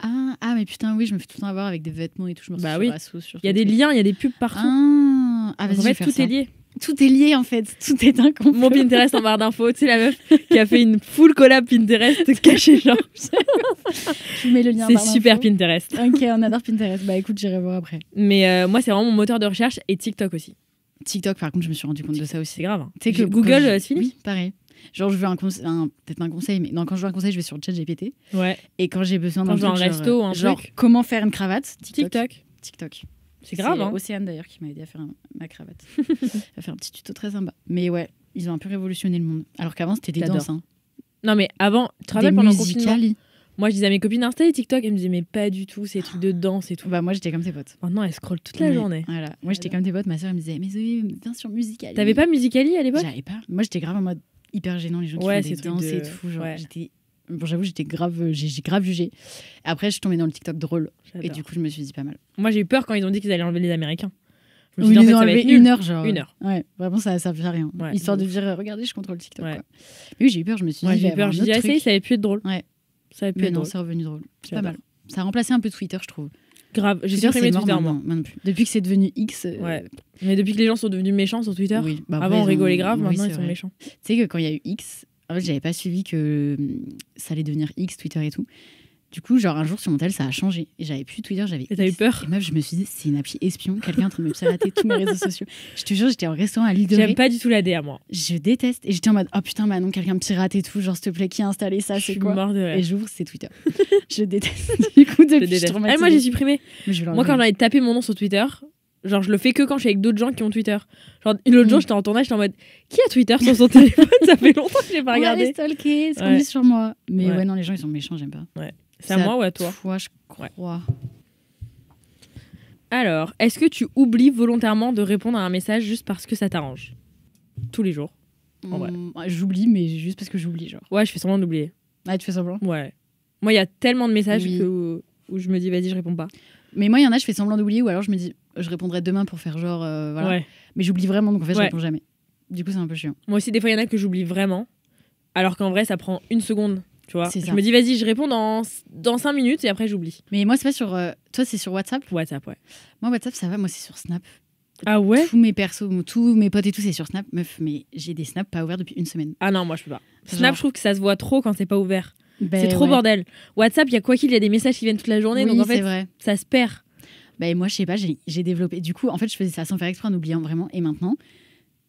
Ah, mais putain, oui, je me fais tout le temps avoir avec des vêtements et tout. Je me Bah retrouve oui. sur Asso, sur Il y a tout des truc. liens, il y a des pubs partout. Ah, Donc, vas-y, en je vais fait, faire tout ça. est lié. Tout est lié, en fait. Tout est un complot. Mon Pinterest en barre d'infos, tu sais, la meuf qui a fait une full collab Pinterest cachée, genre. Je vous mets le lien. C'est en barre super d'infos. Pinterest. Ok, on adore Pinterest. Bah écoute, j'irai voir après. Mais moi, c'est vraiment mon moteur de recherche et TikTok aussi. TikTok, par contre, je me suis rendu compte de ça aussi. C'est grave. Hein. Tu sais que Google, quand je- c'est fini. Oui, pareil. Genre, je veux peut-être un conseil, mais non, quand je veux un conseil, je vais sur ChatGPT. Ouais. Et quand j'ai besoin Quand d'un je veux un truc, resto, un genre truc. comment faire une cravate, TikTok. TikTok. C'est grave, hein. Océane d'ailleurs qui m'a aidé à faire ma cravate. à faire un petit tuto très sympa. Mais ouais, ils ont un peu révolutionné le monde. Alors qu'avant, c'était des J'adore. danses. Hein. Non, mais avant, tu te Des rappelles pendant le confinement, musicali. moi, je disais à mes copines Insta et TikTok, elles me disaient, mais pas du tout, c'est des trucs de danse et tout. Bah, moi, j'étais comme tes potes. Maintenant, elles scrollent toute la Ouais, journée. Voilà. Moi, j'étais comme tes potes. Ma soeur, elle me disait, mais Zoé, viens sur Musicali. T'avais pas Musicali à l'époque? J'avais pas. Moi, j'étais grave en mode hyper gênant, les gens qui Ouais, font des ces trucs danses de- et tout. Genre, ouais. j'étais Bon, j'avoue, j'ai grave jugé. Après, je suis tombée dans le TikTok drôle. J'adore. Et du coup, je me suis dit pas mal. Moi, j'ai eu peur quand ils ont dit qu'ils allaient enlever les Américains. Je me Oui, suis dit, ils ont ça va enlevé être nul. 1 heure, genre. 1 heure. Ouais, vraiment, ça fait rien. Ouais, Histoire de ouf. dire, regardez, je contrôle TikTok. Ouais. Quoi. Mais oui, j'ai eu peur, je me suis dit, Ouais, il va j'ai y peur. avoir J'ai un dit, autre ah, ça y est, truc. ça avait pu être drôle. Ouais. Ça avait pu Mais être non, drôle. c'est revenu drôle. C'est pas J'adore. mal. Ça a remplacé un peu Twitter, je trouve. Grave. J'ai Twitter, supprimé c'est mort Twitter, maintenant. moi. Moi non plus. Depuis que c'est devenu X. Ouais. Mais depuis que les gens sont devenus méchants sur Twitter, Oui. Bah, après, avant on ils ont- rigolait grave, oui, maintenant c'est ils sont vrai. méchants. Tu sais que quand il y a eu X, en fait, j'avais pas suivi que ça allait devenir X, Twitter et tout. Du coup, genre un jour sur mon tel, ça a changé. Et j'avais plus Twitter, j'avais Et t'as eu X. peur? Et meuf, je me suis dit, c'est une appli espion, quelqu'un est en train de me pirater tous mes réseaux sociaux. Je te jure, j'étais en restaurant à l'île de Ré. J'aime pas du tout la DA, moi. Je déteste. Et j'étais en mode, oh putain, Manon, quelqu'un me pirate et tout. Genre, s'il te plaît, qui a installé ça, Je c'est suis quoi? mort de Et rire. j'ouvre, c'est Twitter. Je déteste. Du coup, Je depuis, je déteste. suis Ah, moi j'ai traumatisée. supprimé. Mais je vais Moi l'enlever. quand j'avais tapé mon nom sur Twitter, genre je le fais que quand je suis avec d'autres gens qui ont Twitter. Genre l'autre jour j'étais en tournage, j'étais en mode qui a Twitter sur son téléphone? Ça fait longtemps que j'ai pas On va regardé. les stalker, ce qu'on Ouais. dit sur moi. Mais Ouais. ouais, non, les gens, ils sont méchants, j'aime pas. C'est à moi ou à toi? Toi, je crois. Alors, est-ce que tu oublies volontairement de répondre à un message juste parce que ça t'arrange? Tous les jours. En vrai. J'oublie, mais juste parce que j'oublie, genre. Ouais, je fais semblant d'oublier. Ah, tu fais semblant? Ouais. Moi, il y a tellement de messages Oui. où je me dis vas-y, je réponds pas. Mais moi, il y en a, je fais semblant d'oublier, ou alors je me dis, je répondrai demain pour faire genre, voilà. Ouais. Mais j'oublie vraiment, donc en fait, je Ouais. réponds jamais. Du coup, c'est un peu chiant. Moi aussi, des fois, il y en a que j'oublie vraiment. Alors qu'en vrai, ça prend 1 seconde. Tu vois, C'est je ça. me dis vas-y, je réponds dans 5 minutes et après j'oublie. Mais moi, c'est pas sur. Toi, c'est sur WhatsApp? WhatsApp, ouais. Moi, WhatsApp, ça va. Moi, c'est sur Snap. Ah ouais? Tous mes persos, tous mes potes et tout, c'est sur Snap. Meuf, mais j'ai des snaps pas ouverts depuis 1 semaine. Ah non, moi je peux pas. Genre- Snap, je trouve que ça se voit trop quand c'est pas ouvert. Ben, C'est trop ouais. bordel. WhatsApp, il y a quoi qu'il y a des messages qui viennent toute la journée, Oui, donc en c'est fait, vrai. ça se perd. Bah, moi, je sais pas, j'ai développé. Du coup, en fait, je faisais ça sans faire exprès, en oubliant vraiment. Et maintenant,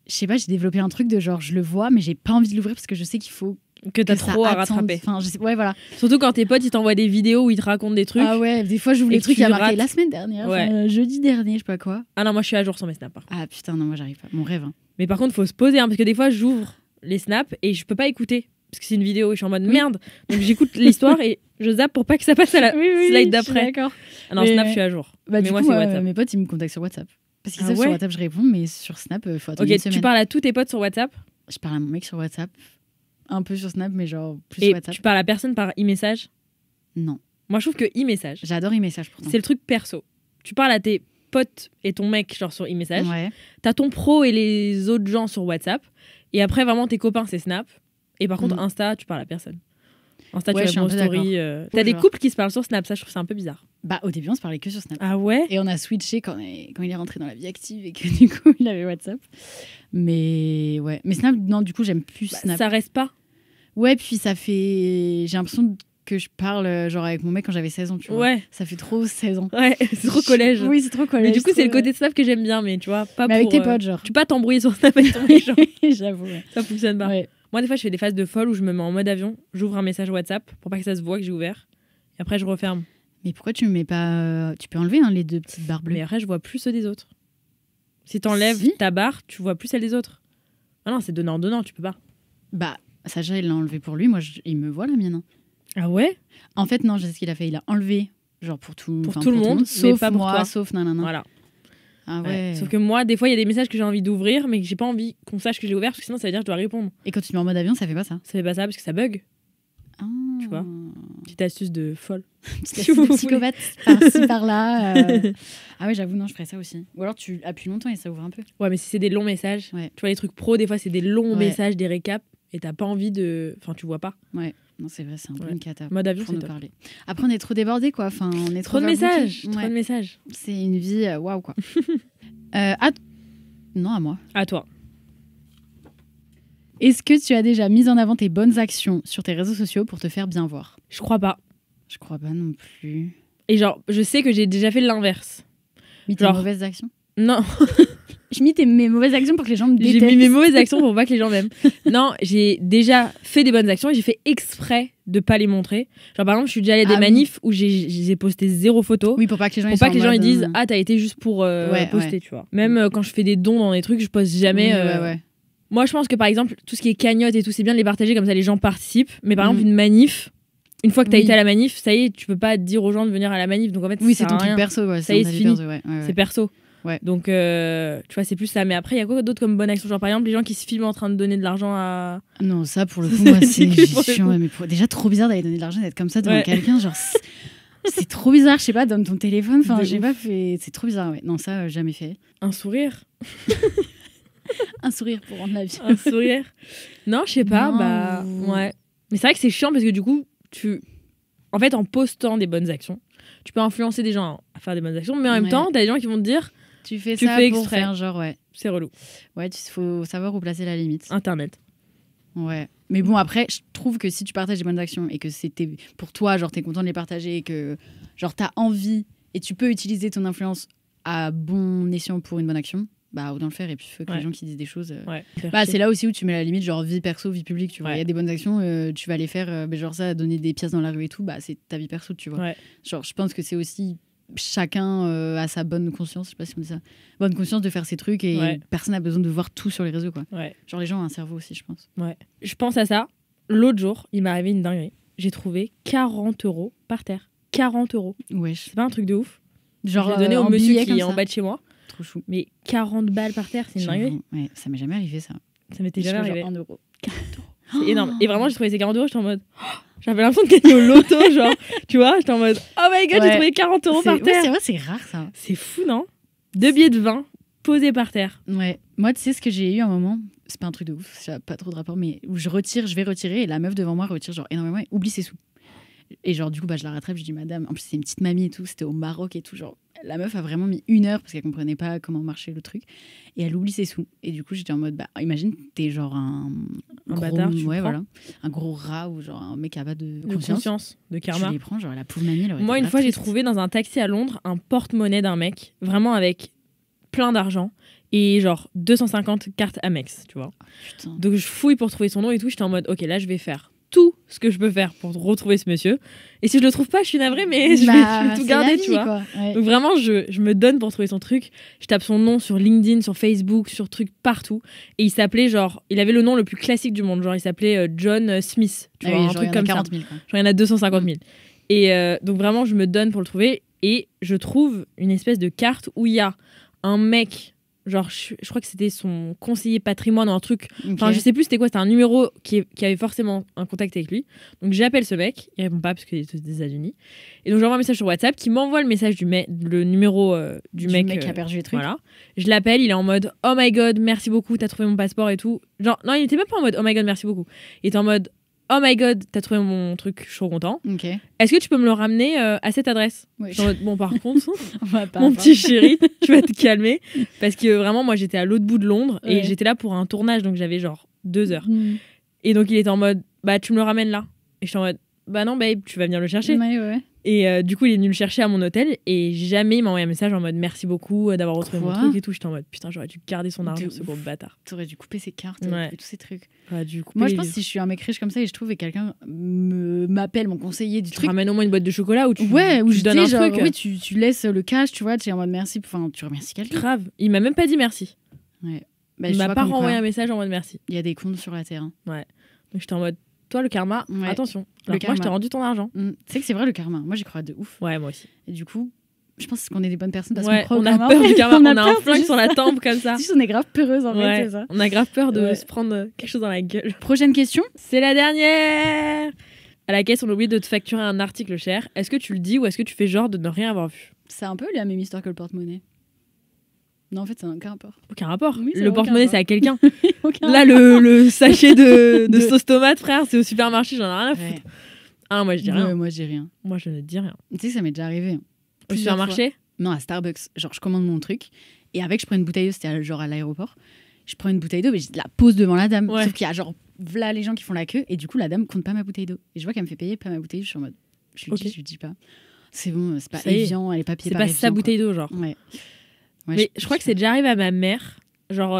je sais pas, j'ai développé un truc de genre, je le vois, mais j'ai pas envie de l'ouvrir parce que je sais qu'il faut Que t'as que ça trop à attende. rattraper. Enfin, ouais, voilà. Surtout quand tes potes ils t'envoient des vidéos où ils te racontent des trucs. Ah ouais, des fois, j'ouvre Et les trucs, tu il y a marqué rates. la semaine dernière, Ouais. enfin, jeudi dernier, je sais pas quoi. Ah non, moi je suis à jour sur mes snaps. Par contre. Ah putain, non, moi, j'arrive pas. Mon rêve. Hein. Mais par contre, faut se poser, hein, parce que des fois j'ouvre les snaps et je peux pas écouter. Parce que c'est une vidéo et je suis en mode merde. Donc j'écoute l'histoire et je zappe pour pas que ça passe à la slide d'après. D'accord. Ah non, Mais- Snap, je suis à jour. Bah, mais du moi, coup, c'est WhatsApp. mes potes, ils me contactent sur WhatsApp. Parce qu'ils Ah savent ouais sur WhatsApp, je réponds, mais sur Snap, faut attendre une Ok, semaine. tu parles à tous tes potes sur WhatsApp Je parle à mon mec sur WhatsApp, un peu sur Snap, mais genre plus et sur WhatsApp. tu parles à personne par e-message. Non. Moi, je trouve que e-message, J'adore e-message pourtant. c'est le truc perso. Tu parles à tes potes et ton mec genre sur e-message. Ouais. T'as ton pro et les autres gens sur WhatsApp. Et après, vraiment, tes copains, c'est Snap. Et par contre, Mm. Insta, tu parles à personne. Insta, Ouais, tu je suis réponds aux un peu stories. T'as des genre. couples qui se parlent sur Snap, ça, je trouve ça un peu bizarre. Bah, au début, on se parlait que sur Snap. Ah ouais? Et on a switché quand il est rentré dans la vie active et que du coup, il avait WhatsApp. Mais ouais. Mais Snap, non, du coup, j'aime plus Bah, Snap. ça reste pas. Ouais, puis ça fait. J'ai l'impression que je parle genre avec mon mec quand j'avais 16 ans, tu vois. Ouais, Ça fait trop 16 ans. ouais, c'est trop collège. Oui, c'est trop collège. Mais du coup, c'est le trop- côté de Snap que j'aime bien, mais tu vois, pas Mais avec pour. tes potes, genre. Tu peux pas t'embrouiller sur Snap avec ton mec, genre. J'avoue. Ouais. Ça fonctionne pas. Ouais. Moi, des fois, je fais des phases de folle où je me mets en mode avion, j'ouvre un message WhatsApp pour pas que ça se voit que j'ai ouvert. Et après, je referme. Mais pourquoi tu mets pas. Tu peux enlever hein, les 2 petites barres bleues. Mais après, je vois plus ceux des autres. Si t'enlèves Si. ta barre, tu vois plus celle des autres. Ah non, c'est donnant, tu peux pas. Bah, Sacha, il l'a enlevé pour lui. Moi, il me voit la mienne. Hein. Ah ouais? En fait, non, je sais ce qu'il a fait. Il a enlevé, genre pour tout, Pour enfin, tout le monde, mais sauf pas pour moi, toi. sauf nanana. Voilà. Ah Ouais. ouais. Sauf que moi, des fois, il y a des messages que j'ai envie d'ouvrir, mais que j'ai pas envie qu'on sache que j'ai ouvert, parce que sinon, ça veut dire que je dois répondre. Et quand tu te mets en mode avion, ça fait pas ça. Ça fait pas ça parce que ça bug. Ah. Tu vois. Petite astuce de folle. Petite Si astuce vous de voulez. psychopathe par-ci par-là. Ah ouais, j'avoue, non, je ferais ça aussi. Ou alors tu appuies longtemps et ça ouvre un peu. Ouais, mais si c'est des longs messages, Ouais. tu vois, les trucs pro, des fois, c'est des longs Ouais. messages, des récaps, et t'as pas envie de. Enfin, tu vois pas. Ouais. Non, c'est vrai, c'est un peu Ouais. une cata. Mode avion, Pour c'est nous top. parler. Après, on est trop débordés, quoi. Enfin, on est Trop de overbookés. messages. Trop Ouais. de messages. C'est une vie, waouh, quoi. Non, à moi. À toi. Est-ce que tu as déjà mis en avant tes bonnes actions sur tes réseaux sociaux pour te faire bien voir? Je crois pas. Je crois pas non plus. Et genre, je sais que j'ai déjà fait l'inverse. Mis tes Genre- mauvaises actions? Non, Je mis mes mauvaises actions pour que les gens me détestent. j'ai mis mes mauvaises actions pour pas que les gens m'aiment. Non, j'ai déjà fait des bonnes actions et j'ai fait exprès de pas les montrer. Genre, par exemple, je suis déjà allée à des Ah oui. manifs où j'ai posté 0 photo. Oui, pour pas que les gens Pour ils pas soient que les en gens ils mode, disent ah t'as été juste pour Ouais, poster ouais. tu vois. Même quand je fais des dons dans des trucs je poste jamais. Oui, ouais. Moi je pense que par exemple tout ce qui est cagnotte et tout c'est bien de les partager comme ça les gens participent. Mais par Mhm. exemple une manif, une fois que t'as Oui. été à la manif ça y est tu peux pas dire aux gens de venir à la manif donc en fait Oui, ça c'est ton sert à truc rien. perso, ouais. Ça y est, ta c'est vie fini. perso, ouais. C'est perso. Ouais. Donc, tu vois, c'est plus ça. Mais après, il y a quoi d'autre comme bonne action? Genre, par exemple, les gens qui se filment en train de donner de l'argent à. Non, ça, pour le coup, moi, c'est chiant. Mais déjà, trop bizarre d'aller donner de l'argent, d'être comme ça devant quelqu'un. Genre, c'est trop bizarre. Je sais pas, donne ton téléphone. Enfin, j'ai pas fait. C'est trop bizarre, ouais. Non, ça, jamais fait. Un sourire. Un sourire pour rendre la vie. Un sourire. Non, je sais pas. Ouais. Mais c'est vrai que c'est chiant parce que du coup, en fait, en postant des bonnes actions, tu peux influencer des gens à faire des bonnes actions, mais en même temps, t'as des gens qui vont te dire tu fais exprès. Pour faire genre, ouais. C'est relou. Ouais, il faut savoir où placer la limite. Internet. Ouais. Mais bon, après, je trouve que si tu partages des bonnes actions et que c'était pour toi, genre, t'es content de les partager et que, genre, t'as envie et tu peux utiliser ton influence à bon escient pour une bonne action, bah, autant le faire. Et puis, il faut que les gens qui disent des choses. C'est là aussi où tu mets la limite, genre, vie perso, vie publique, tu vois. Il y a des bonnes actions, tu vas les faire, genre, ça, donner des pièces dans la rue et tout, bah, c'est ta vie perso, tu vois. Genre, je pense que c'est aussi. Chacun a sa bonne conscience, je sais pas si on dit ça, bonne conscience de faire ses trucs et personne n'a besoin de voir tout sur les réseaux, quoi. Genre les gens ont un cerveau aussi, je pense. Je pense à ça. L'autre jour, il m'est arrivé une dinguerie. J'ai trouvé 40 € par terre. 40 €. C'est pas un truc de ouf. Genre je l'ai donné au monsieur qui est en bas de chez moi. Trop chou. Mais 40 balles par terre, c'est une dinguerie. Ouais, ça m'est jamais arrivé, ça. Ça m'était jamais arrivé. 1 €. 40 €. C'est énorme. Et vraiment, j'ai trouvé ces 40 €, j'étais en mode. J'avais l'impression de gagner au loto, genre. Tu vois, j'étais en mode. Oh my god, j'ai trouvé 40 € par terre. C'est vrai, c'est rare ça. C'est fou, non? 2 billets de 20 posés par terre. Ouais. Moi, tu sais ce que j'ai eu un moment, c'est pas un truc de ouf, ça n'a pas trop de rapport, mais où je vais retirer et la meuf devant moi retire genre énormément et oublie ses sous. Et genre, du coup, je la rattrape, je dis madame, en plus, c'est une petite mamie et tout, c'était au Maroc et tout, genre. La meuf a vraiment mis 1 heure parce qu'elle comprenait pas comment marchait le truc et elle oublie ses sous. Et du coup, j'étais en mode, imagine, t'es genre un gros, bâtard, voilà, un gros rat ou genre un mec qui a pas de conscience, de karma. Tu les prends, genre la pauvre mamie. Moi, une fois, j'ai trouvé dans un taxi à Londres un porte-monnaie d'un mec, vraiment avec plein d'argent et genre 250 cartes Amex, tu vois. Oh, donc je fouille pour trouver son nom et tout. J'étais en mode, ok, là, je vais faire tout ce que je peux faire pour retrouver ce monsieur. Et si je le trouve pas, je suis navrée, mais je vais tout garder, tu vois. Ouais. Donc vraiment, je me donne pour trouver son truc. Je tape son nom sur LinkedIn, sur Facebook, sur trucs partout. Et il s'appelait genre, il avait le nom le plus classique du monde. Genre, il s'appelait John Smith. Tu vois, un truc comme 40 000, ça. Genre, il y en a 250 000. Et donc vraiment, je me donne pour le trouver. Et je trouve une espèce de carte où il y a un mec. Genre, je crois que c'était son conseiller patrimoine ou un truc. Enfin, je sais plus c'était quoi. C'était un numéro qui avait forcément un contact avec lui. Donc, j'appelle ce mec. Il répond pas parce qu'il est aux États-Unis. Et donc, j'envoie un message sur WhatsApp qui m'envoie le message le numéro du mec qui a perdu les trucs. Voilà. Je l'appelle. Il est en mode oh my god, merci beaucoup. T'as trouvé mon passeport et tout. Genre, non, il était même pas en mode oh my god, merci beaucoup. Il était en mode oh my god, t'as trouvé mon truc, je suis trop content. Okay. Est-ce que tu peux me le ramener à cette adresse? Oui. Genre, bon, par contre, mon petit chéri, tu vas te calmer. Parce que vraiment, moi, j'étais à l'autre bout de Londres et j'étais là pour un tournage, donc j'avais genre 2 heures. Et donc, il était en mode, tu me le ramènes là. Et j'étais en mode, non, babe, tu vas venir le chercher. Ouais. Et du coup, il est venu le chercher à mon hôtel et jamais il m'a envoyé un message en mode merci beaucoup d'avoir retrouvé mon truc et tout. J'étais en mode putain, j'aurais dû garder son argent, ce gros bâtard. T'aurais dû couper ses cartes et tous ces trucs. Moi, je pense que si je suis un mec riche comme ça et je trouve que quelqu'un m'appelle mon conseiller du truc. Tu ramènes au moins une boîte de chocolat ou tu je donnes un truc. Oui, tu laisses le cash, tu vois, tu es en mode merci. Enfin, tu remercies quelqu'un. Grave. Il m'a même pas dit merci. Ouais. Il m'a pas renvoyé un message en mode merci. Il y a des comptes sur la terre. Ouais. Donc j'étais en mode toi, le karma, attention. Moi, je t'ai rendu ton argent. Tu sais que c'est vrai, le karma. Moi, j'y crois de ouf. Ouais, moi aussi. Et du coup, je pense qu'on est des bonnes personnes parce qu'on a peur du karma. On a un flingue sur la tempe comme ça. Si, on est grave peureuse en fait, c'est ça. On a grave peur de se prendre quelque chose dans la gueule. Prochaine question. C'est la dernière. À la caisse, on a oublié de te facturer un article cher. Est-ce que tu le dis ou est-ce que tu fais genre de ne rien avoir vu? C'est un peu la même histoire que le porte-monnaie. Non, en fait, ça n'a aucun rapport. Aucun rapport. Oui, le porte-monnaie, c'est à quelqu'un. Là, le sachet de sauce tomate, frère, c'est au supermarché, j'en ai rien à foutre. Ah, moi, je dis rien. Moi, je dis rien. Moi, je ne dis rien. Tu sais que ça m'est déjà arrivé. Au supermarché? Non, à Starbucks. Genre, je commande mon truc et avec, je prends une bouteille d'eau, c'était genre à l'aéroport. Je prends une bouteille d'eau, mais je la pose devant la dame. Sauf qu'il y a genre, là, les gens qui font la queue et du coup, la dame compte pas ma bouteille d'eau. Et je vois qu'elle me fait payer pas ma bouteille. Je suis en mode, je lui dis pas. C'est bon, c'est pas évident, elle est pas payée par C'est pas sa bouteille d'eau, genre. Ouais. Mais je crois que c'est déjà arrivé à ma mère. Genre,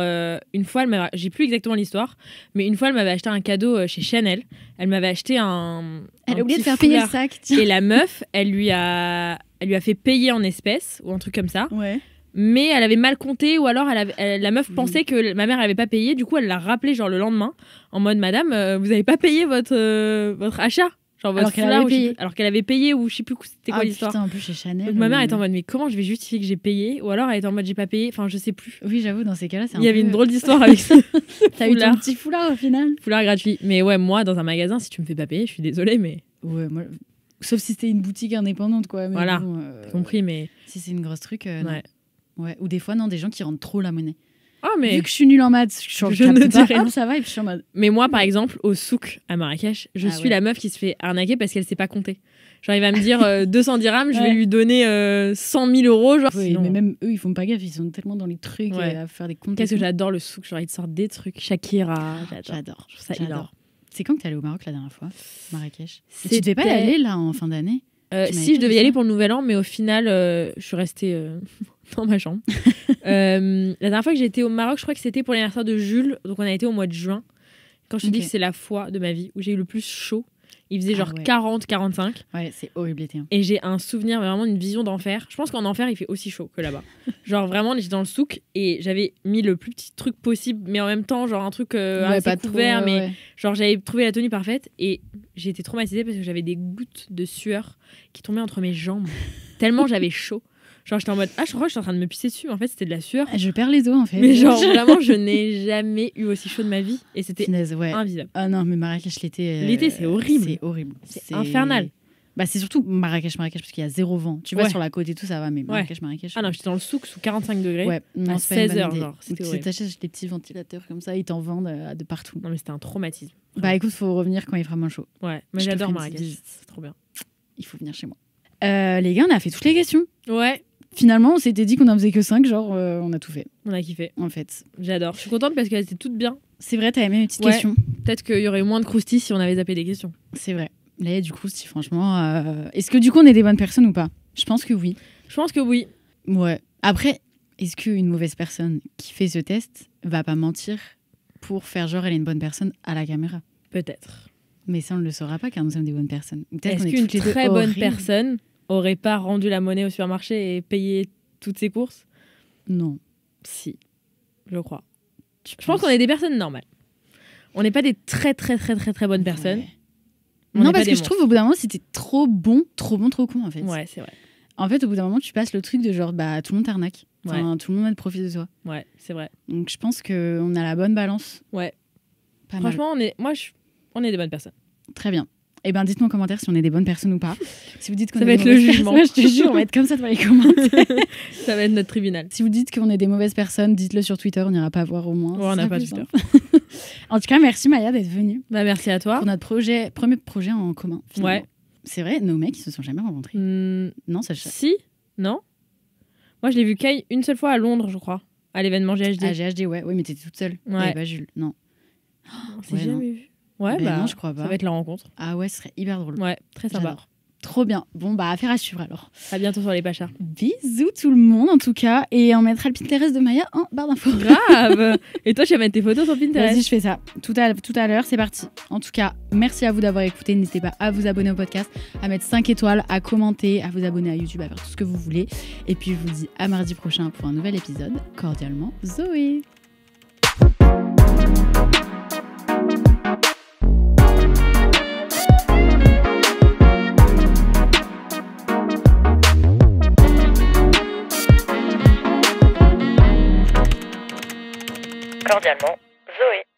une fois, j'ai plus exactement l'histoire, mais une fois, elle m'avait acheté un cadeau chez Chanel. Elle m'avait acheté un. Elle a oublié de faire payer le sac. Tiens. Et la meuf, elle lui a fait payer en espèces ou un truc comme ça. Ouais. Mais elle avait mal compté ou alors la meuf pensait que ma mère n'avait pas payé. Du coup, elle l'a rappelé genre le lendemain en mode madame, vous avez pas payé votre achat. Genre votre foulard, alors qu'elle avait payé ou je sais plus c'était quoi l'histoire. Putain, en plus chez Chanel. Donc ma mère était en mode mais comment je vais justifier que j'ai payé, ou alors elle était en mode j'ai pas payé, enfin je sais plus. Oui, j'avoue, dans ces cas-là, il y avait une drôle d'histoire avec ça. T'as eu ton petit foulard au final. Foulard gratuit. Mais ouais, moi dans un magasin, si tu me fais pas payer, je suis désolée, mais. Ouais, moi. Sauf si c'était une boutique indépendante, quoi. Mais voilà, bon, compris, mais. Si c'est une grosse truc, ouais. Non. Ouais. Ou des fois, non, des gens qui rendent trop la monnaie. Oh, mais. Vu que je suis nulle en maths, je ne dis rien. Ça va, et puis je suis en mode. Mais moi, par exemple, au souk à Marrakech, je suis la meuf qui se fait arnaquer parce qu'elle sait pas compter. Genre, il va me dire 200 dirhams, je vais lui donner 100 000 euros. Genre, oui, mais même eux, ils font pas gaffe, ils sont tellement dans les trucs à faire des comptes. Qu'est-ce que j'adore le souk, genre, ils te sortent des trucs. Shakira, j'adore. Je trouve ça hilarant. C'est quand que t'es allée au Maroc la dernière fois, Marrakech? Tu devais pas y aller là en fin d'année? Si, je devais y aller pour le nouvel an, mais au final, je suis restée dans ma chambre. La dernière fois que j'ai été au Maroc, je crois que c'était pour l'anniversaire de Jules, donc on a été au mois de juin. Quand je te dis que c'est la fois de ma vie où j'ai eu le plus chaud, il faisait genre 40-45. Ouais, c'est horrible l'été. Et j'ai un souvenir, vraiment une vision d'enfer. Je pense qu'en enfer, il fait aussi chaud que là-bas. Genre vraiment, j'étais dans le souk et j'avais mis le plus petit truc possible, mais en même temps, genre un truc assez pas couvert, trop, mais genre j'avais trouvé la tenue parfaite et j'ai été traumatisée parce que j'avais des gouttes de sueur qui tombaient entre mes jambes. Tellement j'avais chaud. Genre j'étais en mode je crois que je suis en train de me pisser dessus, en fait c'était de la sueur. Je perds les os en fait. Mais genre vraiment je n'ai jamais eu aussi chaud de ma vie et c'était invivable. Ah non mais Marrakech l'été c'est horrible. C'est horrible. C'est infernal. Bah c'est surtout Marrakech parce qu'il y a zéro vent. Tu vas sur la côte et tout ça va, mais Marrakech. Ah non, j'étais dans le souk sous 45 degrés. Ouais, non, à 16 heures genre. C'était horrible. Tu t'achètes des petits ventilateurs comme ça, ils t'en vendent de partout. Non mais c'était un traumatisme. Bah écoute, faut revenir quand il fera moins chaud. Ouais, mais j'adore Marrakech. C'est trop bien. Il faut venir chez moi. Les gars, on a fait toutes les questions. Ouais. Finalement, on s'était dit qu'on en faisait que 5, genre on a tout fait. On a kiffé. En fait. J'adore. Je suis contente parce qu'elles étaient toutes bien. C'est vrai, t'as aimé mes petites questions. Peut-être qu'il y aurait moins de croustilles si on avait zappé des questions. C'est vrai. Là, il y a du croustilles, franchement. Est-ce que du coup, on est des bonnes personnes ou pas? Je pense que oui. Je pense que oui. Ouais. Après, est-ce qu'une mauvaise personne qui fait ce test va pas mentir pour faire genre elle est une bonne personne à la caméra? Peut-être. Mais ça, on ne le saura pas car nous sommes des bonnes personnes. Est-ce qu'une très bonne personne aurait pas rendu la monnaie au supermarché et payé toutes ses courses? Non. Si, je crois. Je pense qu'on est des personnes normales. On n'est pas des très très très très très bonnes personnes. Ouais. Non, parce que je trouve au bout d'un moment, c'était trop bon, trop con en fait. Ouais, c'est vrai. En fait, au bout d'un moment, tu passes le truc de genre, bah tout le monde t'arnaque. Enfin, tout le monde profite de toi. Ouais, c'est vrai. Donc je pense qu'on a la bonne balance. Ouais. Pas Franchement, mal. on est des bonnes personnes. Très bien. Eh ben, dites-nous en commentaire si on est des bonnes personnes ou pas. Si vous dites qu'on ça va être le jugement. Je te jure, on va être comme ça dans les commentaires. Ça va être notre tribunal. Si vous dites qu'on est des mauvaises personnes, dites-le sur Twitter, on n'ira pas voir au moins. Ouais, on n'a pas Twitter. En tout cas, merci Maya d'être venue. Bah, merci à toi. Pour notre premier projet en commun. Finalement. Ouais. C'est vrai, nos mecs, ils se sont jamais rencontrés. Non, ça. Si, non. Moi, je l'ai vu Kay une seule fois à Londres, je crois, à l'événement GHD. À GHD, ouais. Oui, mais t'étais toute seule. Ouais. Pas Jules. Non. On s'est jamais vu. Ouais, non, je crois pas. Ça va être la rencontre. Ah ouais, ce serait hyper drôle. Ouais, très sympa. J'adore. Trop bien. Bon, bah, affaire à suivre alors. À bientôt sur les Pachas. Bisous tout le monde en tout cas. Et on mettra le Pinterest de Maya en barre d'infos. Grave. Et toi, tu vas mettre tes photos sur Pinterest. Vas-y, je fais ça. Tout à l'heure, c'est parti. En tout cas, merci à vous d'avoir écouté. N'hésitez pas à vous abonner au podcast, à mettre 5 étoiles, à commenter, à vous abonner à YouTube, à faire tout ce que vous voulez. Et puis, je vous dis à mardi prochain pour un nouvel épisode. Cordialement, Zoé. Cordialement, Zoé.